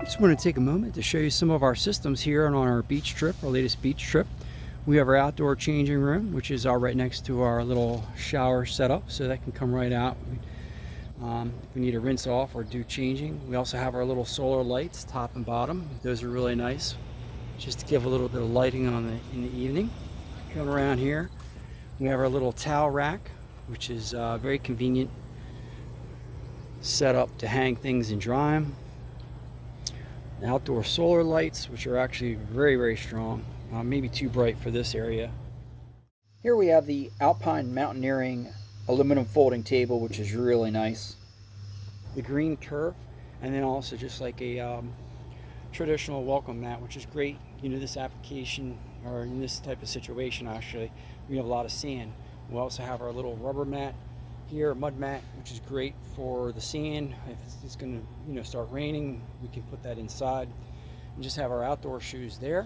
Just want to take a moment to show you some of our systems here on our beach trip, our latest beach trip. We have our outdoor changing room, which is right next to our little shower setup, so that can come right out if we need to rinse off or do changing. We also have our little solar lights, top and bottom. Those are really nice, just to give a little bit of lighting in the evening. Come around here, we have our little towel rack, which is very convenient set up to hang things and dry them. Outdoor solar lights, which are actually very, very strong, maybe too bright for this area. Here we have the Alpine Mountaineering aluminum folding table, which is really nice. The green turf, and then also just like a traditional welcome mat, which is great. You know, this application, or in this type of situation actually, we have a lot of sand. We also have our little rubber mat here, a mud mat, which is great for the sand. If it's going to start raining, we can put that inside. And just have our outdoor shoes there.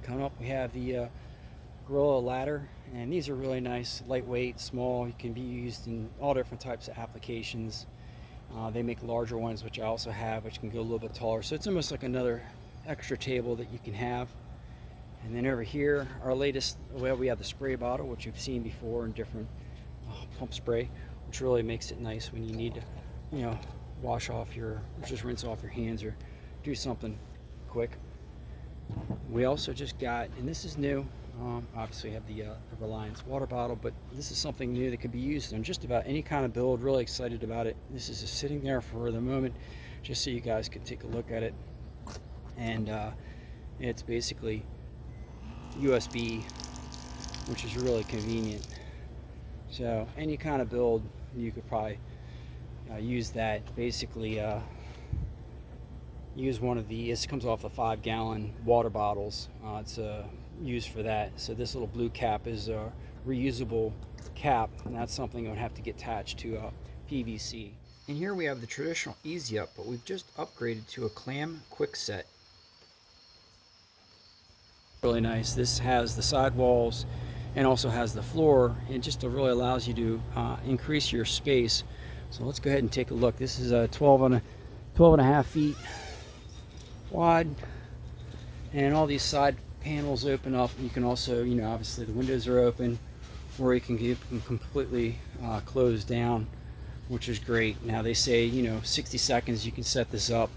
Coming up, we have the Gorilla ladder, and these are really nice, lightweight, small. You can be used in all different types of applications. They make larger ones, which I also have, which can go a little bit taller. So it's almost like another extra table that you can have. And then over here, our latest, well, we have the spray bottle, which you've seen before in different pump spray, which really makes it nice when you need to, wash off just rinse off your hands or do something quick. We also just got, and this is new, obviously we have the Reliance water bottle, but this is something new that can be used on just about any kind of build. Really excited about it. This is just sitting there for the moment, just so you guys can take a look at it. And it's basically USB, which is really convenient. So any kind of build, you could probably use that. Basically use one of these. It comes off the 5-gallon water bottles. It's used for that. So this little blue cap is a reusable cap, and that's something that would have to get attached to PVC. And here we have the traditional Easy Up, but we've just upgraded to a clam quick set. Really nice. This has the sidewalls and also has the floor, and just really allows you to increase your space. So let's go ahead and take a look. This is a 12 and a half feet wide, and all these side panels open up. You can also, obviously the windows are open, or you can keep them completely closed down, which is great. Now they say 60 seconds you can set this up.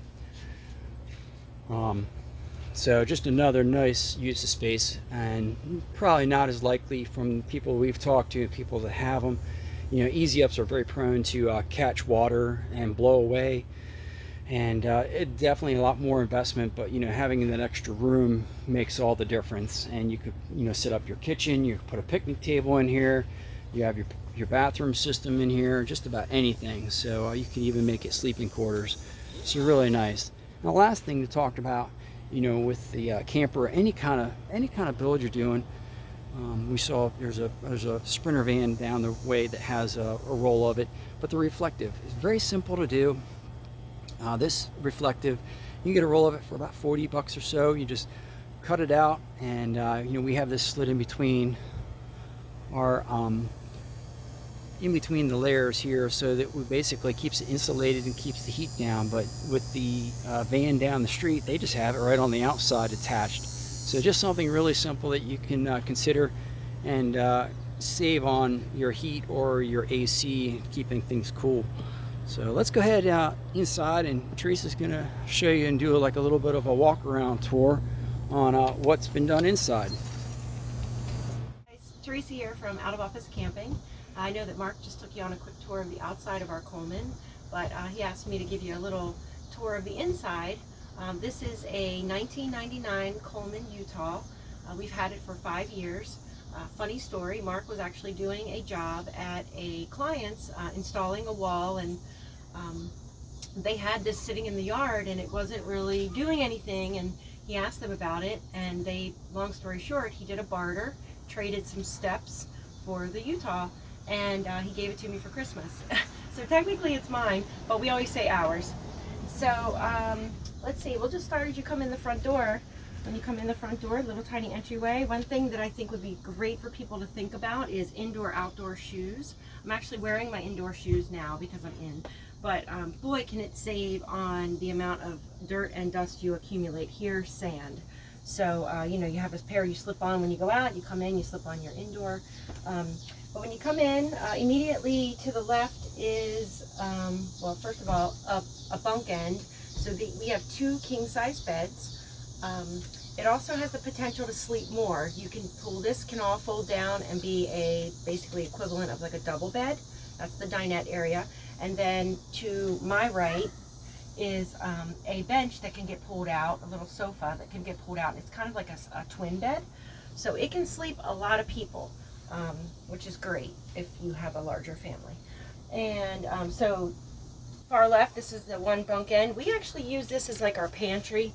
So just another nice use of space, and probably not as likely from people we've talked to, people that have them. Easy Ups are very prone to catch water and blow away, and it definitely a lot more investment, but having that extra room makes all the difference. And you could set up your kitchen, you could put a picnic table in here, you have your bathroom system in here, just about anything. So you can even make it sleeping quarters. So really nice. Now, the last thing to talk about, with the camper, any kind of build you're doing, we saw there's a Sprinter van down the way that has a roll of it, but the reflective is very simple to do. This reflective, you can get a roll of it for about 40 bucks or so. You just cut it out, and we have this slid in between our in between the layers here, so that we basically keeps it insulated and keeps the heat down. But with the van down the street, they just have it right on the outside attached. So just something really simple that you can consider and save on your heat or your AC, keeping things cool. So let's go ahead inside, and Teresa's gonna show you and do like a little bit of a walk around tour on what's been done inside. Teresa here from Out of Office Camping. I know that Mark just took you on a quick tour of the outside of our Coleman, but he asked me to give you a little tour of the inside. This is a 1999 Coleman Utah. We've had it for 5 years. Funny story, Mark was actually doing a job at a client's installing a wall, and they had this sitting in the yard and it wasn't really doing anything, and he asked them about it, and long story short, he did a barter, traded some steps for the Utah, and he gave it to me for Christmas. So technically it's mine, but we always say ours. So let's see, we'll just start as you come in the front door. When you come in the front door, little tiny entryway. One thing that I think would be great for people to think about is indoor-outdoor shoes. I'm actually wearing my indoor shoes now because I'm in. But boy, can it save on the amount of dirt and dust you accumulate. Here's sand. So, you know, you have a pair you slip on when you go out, you come in, you slip on your indoor. But when you come in, immediately to the left is, well, first of all, a bunk end. So we have 2 king-size beds. It also has the potential to sleep more. You can pull, this can all fold down and be a basically equivalent of like a double bed. That's the dinette area. And then to my right is a bench that can get pulled out, a little sofa that can get pulled out. It's kind of like a twin bed. So it can sleep a lot of people, which is great if you have a larger family. And so far left, this is the one bunk end. We actually use this as like our pantry,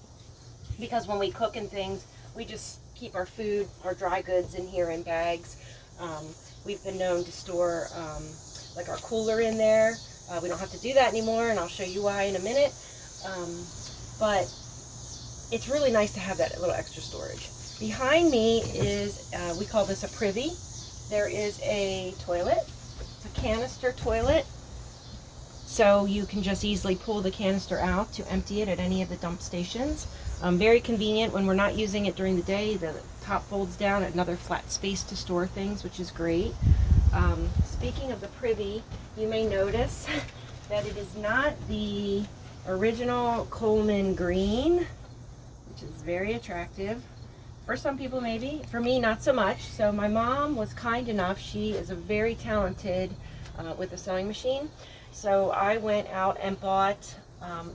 because when we cook and things, we just keep our food, our dry goods in here in bags. We've been known to store like our cooler in there. We don't have to do that anymore, and I'll show you why in a minute. But it's really nice to have that little extra storage. Behind me is, we call this a privy. There is a toilet. It's a canister toilet. So you can just easily pull the canister out to empty it at any of the dump stations. Very convenient when we're not using it during the day. The top folds down, another flat space to store things, which is great. Speaking of the privy, you may notice that it is not the original Coleman green, which is very attractive. For some people maybe, for me not so much. So my mom was kind enough, she is a very talented with a sewing machine. So I went out and bought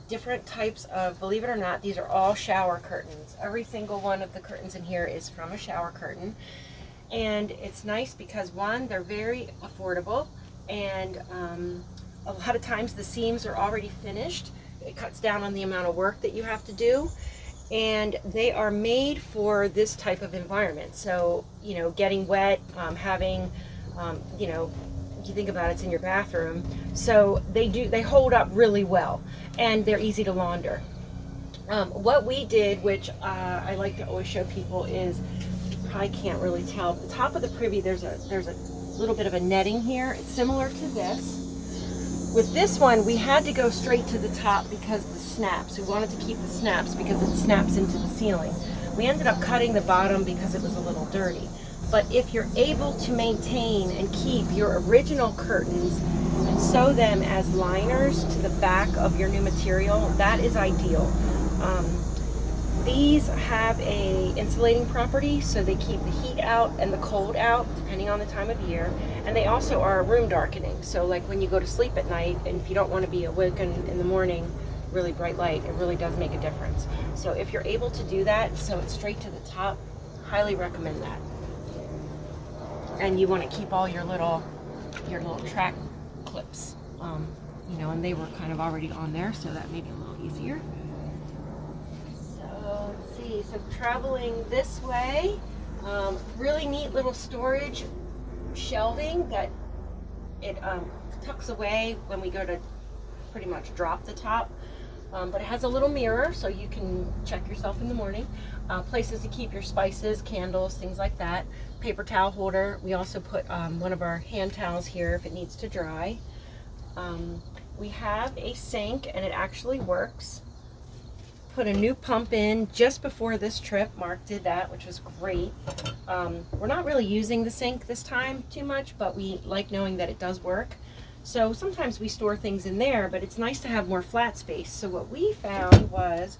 different types of, believe it or not, these are all shower curtains. Every single one of the curtains in here is from a shower curtain. And it's nice because, one, they're very affordable, and a lot of times the seams are already finished. It cuts down on the amount of work that you have to do, and they are made for this type of environment. So, you know, getting wet, having, you know, if you think about it, it's in your bathroom. So they hold up really well, and they're easy to launder. What we did, which I like to always show people, is, I can't really tell, at the top of the privy there's a little bit of a netting here. It's similar to this. With this one, we had to go straight to the top because the snaps. We wanted to keep the snaps because it snaps into the ceiling. We ended up cutting the bottom because it was a little dirty. But if you're able to maintain and keep your original curtains and sew them as liners to the back of your new material, that is ideal. These have a insulating property, so they keep the heat out and the cold out, depending on the time of year. And they also are room darkening. So like when you go to sleep at night, and if you don't want to be awoken in the morning, really bright light, it really does make a difference. So if you're able to do that, sew it straight to the top, highly recommend that. And you want to keep all your little track clips, you know, and they were kind of already on there, so that made it a little easier. So let's see, so traveling this way, really neat little storage shelving that it tucks away when we go to pretty much drop the top. But it has a little mirror so you can check yourself in the morning. Places to keep your spices, candles, things like that. Paper towel holder. We also put one of our hand towels here if it needs to dry. We have a sink, and it actually works. Put a new pump in just before this trip. Mark did that, which was great. We're not really using the sink this time too much, but we like knowing that it does work. So sometimes we store things in there, but it's nice to have more flat space. So what we found was,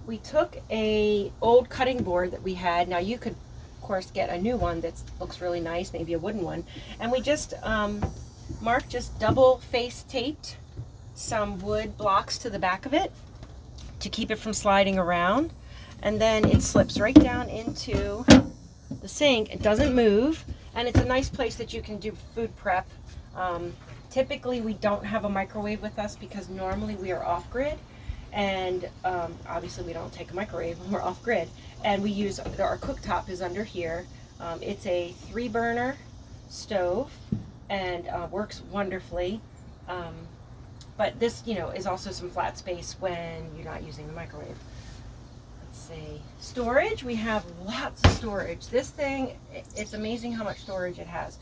we took a old cutting board that we had. Now you could, of course, get a new one that looks really nice, maybe a wooden one. And we just, Mark just double face taped some wood blocks to the back of it to keep it from sliding around. And then it slips right down into the sink. It doesn't move, and it's a nice place that you can do food prep. Typically we don't have a microwave with us because normally we are off-grid, and obviously we don't take a microwave when we're off-grid, and we use, our cooktop is under here. It's a 3-burner stove, and works wonderfully, but this, you know, is also some flat space when you're not using the microwave. Let's see. Storage, we have lots of storage. This thing, it's amazing how much storage it has.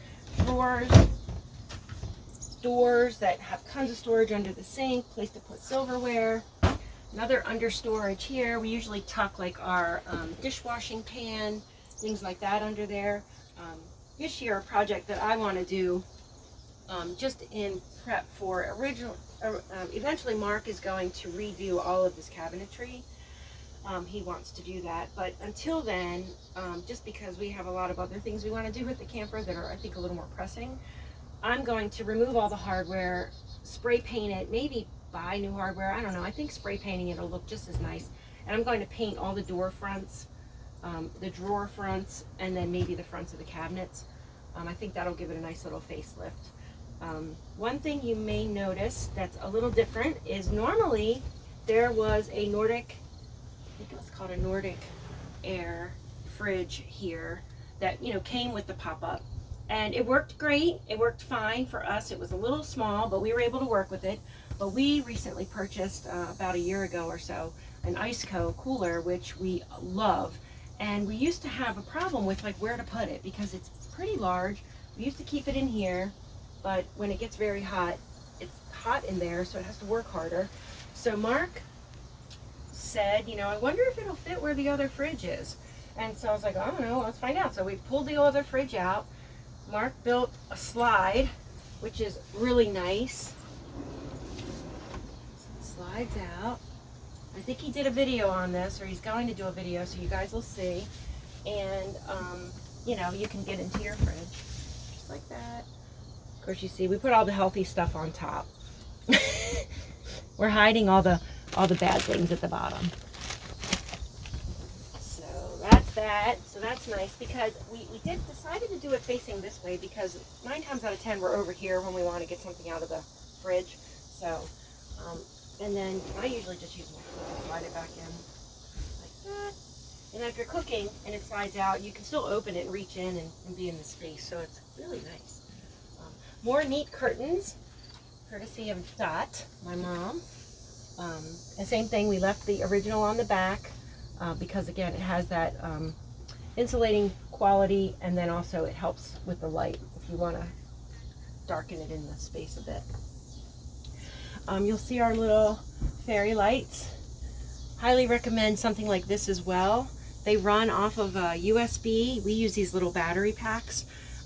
Drawers, doors that have tons of storage under the sink, place to put silverware. Another under storage here. We usually tuck like our dishwashing pan, things like that under there. This year, a project that I want to do, just in prep for eventually Mark is going to redo all of his cabinetry. He wants to do that, but until then, just because we have a lot of other things we want to do with the camper that are, I think, a little more pressing, I'm going to remove all the hardware, spray paint it, maybe buy new hardware. I don't know. I think spray painting it'll look just as nice. And I'm going to paint all the door fronts, the drawer fronts, and then maybe the fronts of the cabinets. I think that'll give it a nice little facelift. One thing you may notice that's a little different is normally there was a Nordic, I think it was called a Nordic Air fridge here that, you know, came with the pop-up. And it worked great. It worked fine for us. It was a little small, but we were able to work with it. But we recently purchased about a year ago or so an IceCo cooler, which we love. And we used to have a problem with like where to put it because it's pretty large. We used to keep it in here, but when it gets very hot, it's hot in there, so it has to work harder. So Mark said, you know, I wonder if it'll fit where the other fridge is. And so I was like, I don't know, let's find out. So we pulled the other fridge out. Mark built a slide, which is really nice. So it slides out. I think he did a video on this, or he's going to do a video, so you guys will see. And, you know, you can get into your fridge, just like that. Of course, you see, we put all the healthy stuff on top. We're hiding all the bad things at the bottom. So that's that. So that's nice because we decided to do it facing this way because 9 times out of 10 we're over here when we want to get something out of the fridge. So, and then I usually just use my foot to slide it back in like that. And then if you're cooking and it slides out, you can still open it and reach in and be in the space. So it's really nice. More neat curtains, courtesy of Dot, my mom. And same thing, we left the original on the back because again, it has that insulating quality, and then also it helps with the light if you want to darken it in the space a bit. You'll see our little fairy lights. Highly recommend something like this as well. They run off of a USB. We use these little battery packs.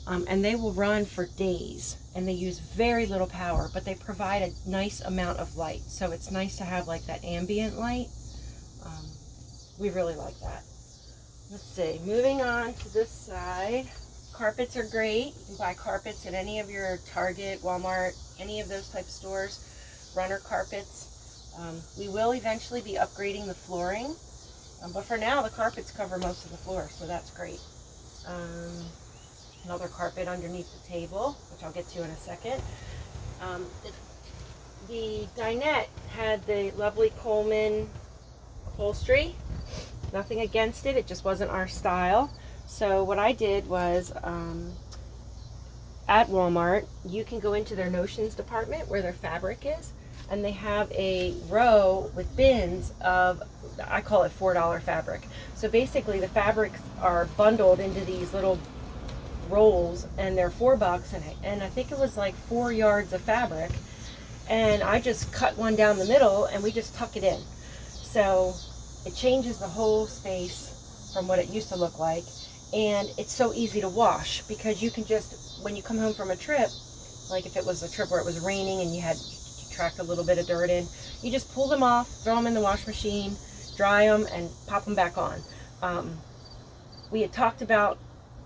And they will run for days, and they use very little power, but they provide a nice amount of light. So it's nice to have like that ambient light. We really like that. Let's see, moving on to this side. Carpets are great. You can buy carpets at any of your Target, Walmart, any of those type of stores. Runner carpets. We will eventually be upgrading the flooring, but for now the carpets cover most of the floor, so that's great. Another carpet underneath the table, which I'll get to in a second. The dinette had the lovely Coleman upholstery. Nothing against it, it just wasn't our style. So what I did was, at Walmart, you can go into their notions department where their fabric is, and they have a row with bins of, I call it $4 fabric. So basically the fabrics are bundled into these little rolls, and they're $4, and I think it was like 4 yards of fabric, and I just cut one down the middle and we just tuck it in. So it changes the whole space from what it used to look like, and it's so easy to wash because you can just, when you come home from a trip, like if it was a trip where it was raining and you tracked a little bit of dirt in, you just pull them off, throw them in the wash machine, dry them, and pop them back on. We had talked about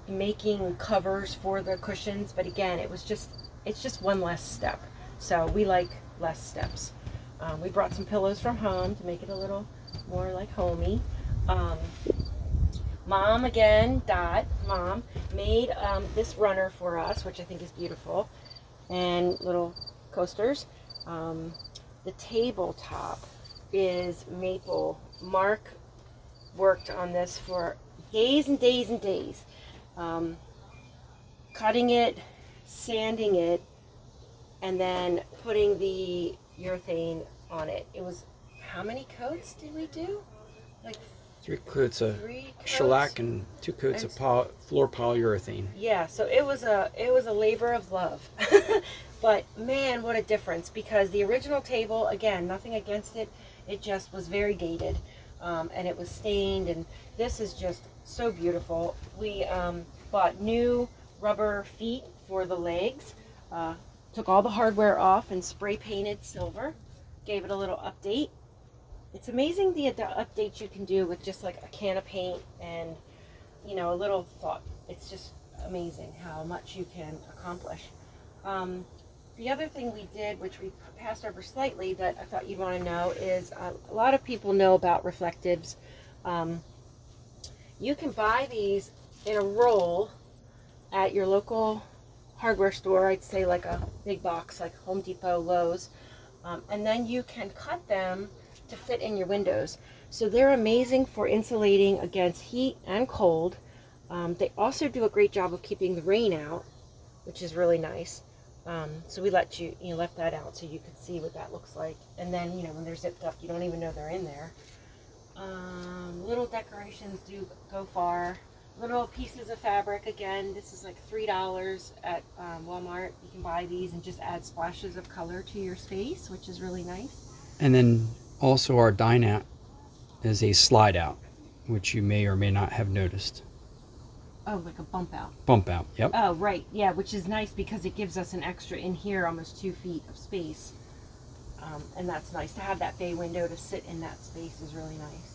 making covers for the cushions, but again, it's just one less step. So we like less steps. We brought some pillows from home to make it a little more like homey. Mom, again, Dot, Mom, made this runner for us, which I think is beautiful, and little coasters. The tabletop is maple. Mark worked on this for days and days and days. Cutting it, sanding it, and then putting the urethane on it. It was, how many coats did we do? Like 3 coats of 3 coats. shellac and 2 coats of floor polyurethane. Yeah, so it was a labor of love. But man, what a difference, because the original table, again, nothing against it, it just was very dated, and it was stained, and this is just so beautiful. We bought new rubber feet for the legs, took all the hardware off and spray painted silver, gave it a little update. It's amazing the updates you can do with just like a can of paint and, you know, a little thought. It's just amazing how much you can accomplish. The other thing we did, which we passed over slightly, that I thought you'd want to know, is a lot of people know about reflectives. You can buy these in a roll at your local hardware store. I'd say like a big box like Home Depot, Lowe's, and then you can cut them to fit in your windows. So they're amazing for insulating against heat and cold. They also do a great job of keeping the rain out, which is really nice. So we left that out so you could see what that looks like. And then, you know, when they're zipped up, you don't even know they're in there. Little decorations do go far. Little pieces of fabric, again, this is like $3 at Walmart. You can buy these and just add splashes of color to your space, which is really nice. And then also our dinette is a slide out, which you may or may not have noticed. Oh, like a bump out. Bump out, yep. Oh, right. Yeah, which is nice because it gives us an extra in here, almost 2 feet of space. And that's nice. To have that bay window to sit in that space is really nice.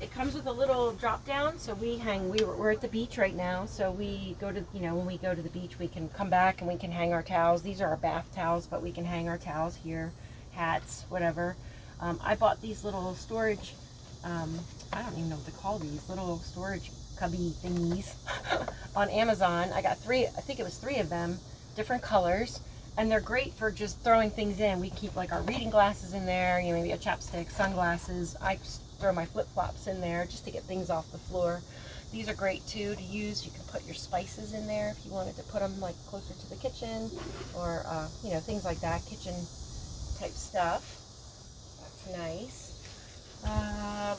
It comes with a little drop down, so we're at the beach right now, so we go to, when we go to the beach, we can come back and we can hang our towels. These are our bath towels, but we can hang our towels here, hats, whatever. I bought these little storage, I don't even know what to call these, little storage cubby thingies on Amazon. I got 3, I think it was 3 of them, different colors, and they're great for just throwing things in. We keep like our reading glasses in there, maybe a chapstick, sunglasses. I just throw my flip-flops in there just to get things off the floor. These are great too to use. You can put your spices in there if you wanted to put them like closer to the kitchen, or things like that, kitchen type stuff. That's nice.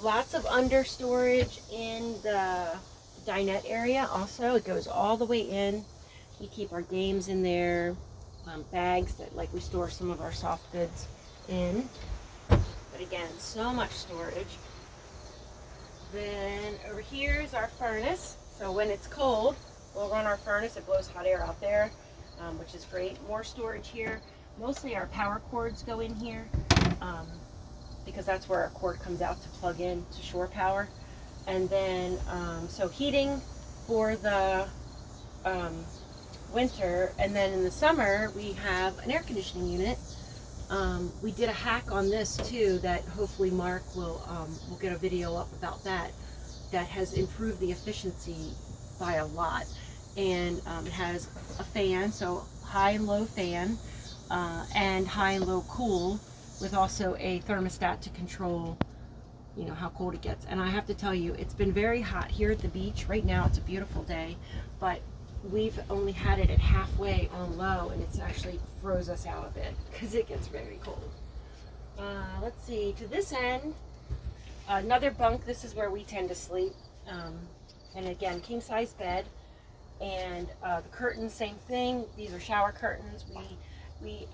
Lots of under storage in the dinette area also. It goes all the way in. We keep our games in there, bags that like we store some of our soft goods in. But again, so much storage. Then over here is our furnace. So when it's cold, we'll run our furnace. It blows hot air out there, which is great. More storage here. Mostly our power cords go in here, because that's where our cord comes out to plug in to shore power. And then, so heating for the winter, and then in the summer we have an air conditioning unit. We did a hack on this too that hopefully Mark will get a video up about that has improved the efficiency by a lot. And it has a fan, so high and low fan, and high and low cool, with also a thermostat to control how cold it gets. And I have to tell you, it's been very hot here at the beach. Right now it's a beautiful day, but we've only had it at halfway on low, and it's actually froze us out a bit because it gets very cold. Let's see, to this end, another bunk. This is where we tend to sleep, and again, king size bed. And the curtains, same thing. These are shower curtains.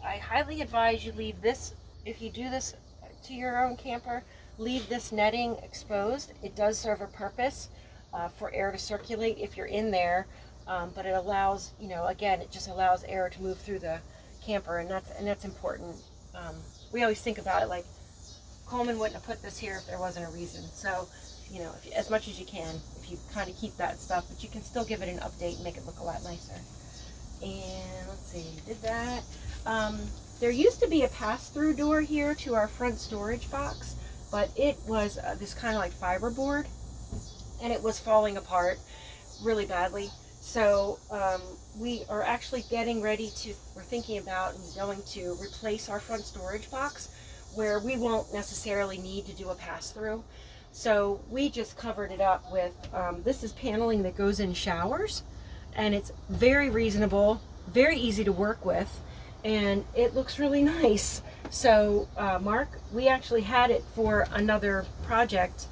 I highly advise you leave this, if you do this to your own camper, leave this netting exposed. It does serve a purpose for air to circulate if you're in there. But it allows, again, it just allows air to move through the camper, and that's important. We always think about it like Coleman wouldn't have put this here if there wasn't a reason. So, as much as you can, if you kind of keep that stuff, but you can still give it an update and make it look a lot nicer. And let's see, did that. There used to be a pass-through door here to our front storage box, but it was this kind of like fiberboard, and it was falling apart really badly. So we are actually getting ready to, we're thinking about and going to replace our front storage box where we won't necessarily need to do a pass-through. So we just covered it up with, this is paneling that goes in showers, and it's very reasonable, very easy to work with, and it looks really nice. So Mark, we actually had it for another project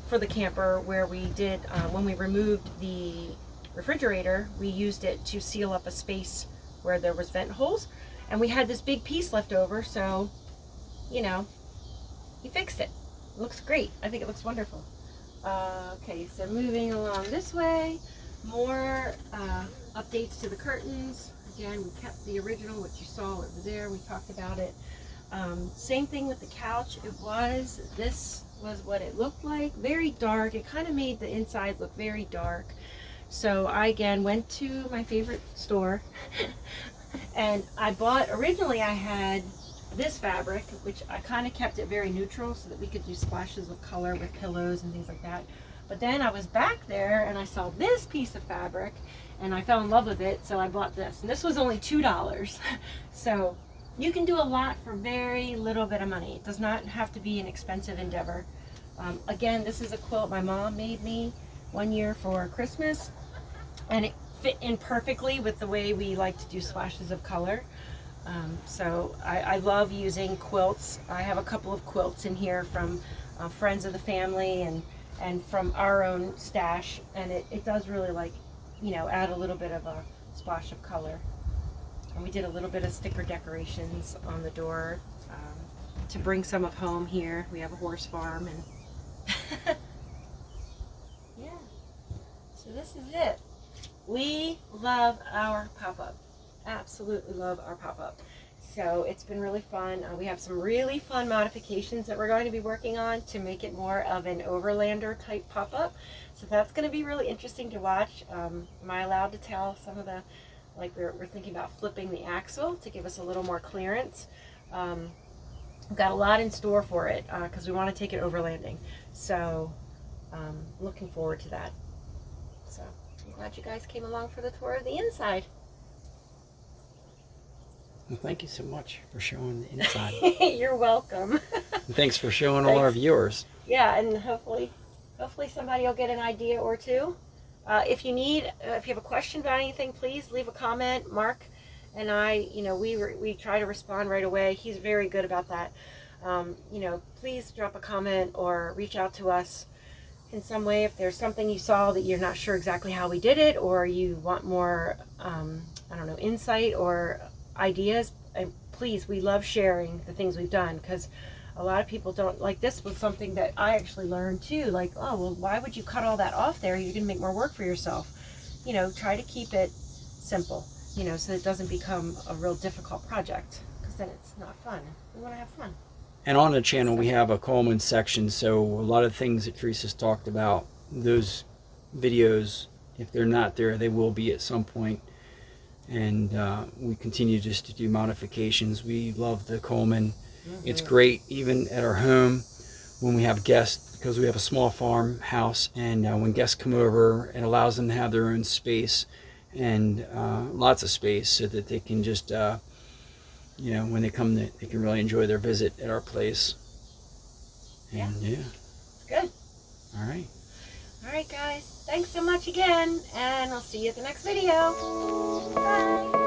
for the camper where we did, when we removed the refrigerator, we used it to seal up a space where there was vent holes, and we had this big piece left over, so, you know, he fixed it. It looks great. I think it looks wonderful. Okay, so moving along this way, more updates to the curtains. Again, we kept the original, what you saw over there. We talked about it. Same thing with the couch. This was what it looked like. Very dark. It kind of made the inside look very dark. So I again went to my favorite store and I bought, originally I had this fabric, which I kind of kept it very neutral so that we could do splashes of color with pillows and things like that. But then I was back there and I saw this piece of fabric and I fell in love with it, so I bought this. And this was only $2. So you can do a lot for very little bit of money. It does not have to be an expensive endeavor. Again, this is a quilt my mom made me one year for Christmas, and it fit in perfectly with the way we like to do splashes of color. So I love using quilts. I have a couple of quilts in here from friends of the family and from our own stash, and it does really, like, you know, add a little bit of a splash of color. And we did a little bit of sticker decorations on the door to bring some of home here. We have a horse farm, and yeah, so this is it. We love our pop-up. Absolutely love our pop-up. So it's been really fun. We have some really fun modifications that we're going to be working on to make it more of an overlander type pop-up. So that's going to be really interesting to watch. Am I allowed to tell some of the, like, we're thinking about flipping the axle to give us a little more clearance. We've got a lot in store for it because we want to take it overlanding. So looking forward to that. So I'm glad you guys came along for the tour of the inside. Well, thank you so much for showing the inside. You're welcome. And thanks for showing all our viewers. Yeah, and hopefully somebody will get an idea or two. If you have a question about anything, please leave a comment. Mark and I, you know, we try to respond right away. He's very good about that. You know, please drop a comment or reach out to us in some way if there's something you saw that you're not sure exactly how we did it, or you want more, I don't know, insight or ideas. Please, we love sharing the things we've done, because a lot of people don't, like, this was something that I actually learned too, like, oh, well, why would you cut all that off there? You're gonna make more work for yourself. You know, try to keep it simple, you know, so it doesn't become a real difficult project, because then it's not fun. We want to have fun. And on the channel we have a Coleman section, so a lot of things that Teresa's talked about, those videos, if they're not there, they will be at some point. And we continue just to do modifications. We love the Coleman. It's great even at our home when we have guests, because we have a small farmhouse, and when guests come over, it allows them to have their own space, and lots of space, so that they can just, you know, when they come, they can really enjoy their visit at our place. And yeah. Good. All right. All right, guys. Thanks so much again, and I'll see you at the next video. Bye.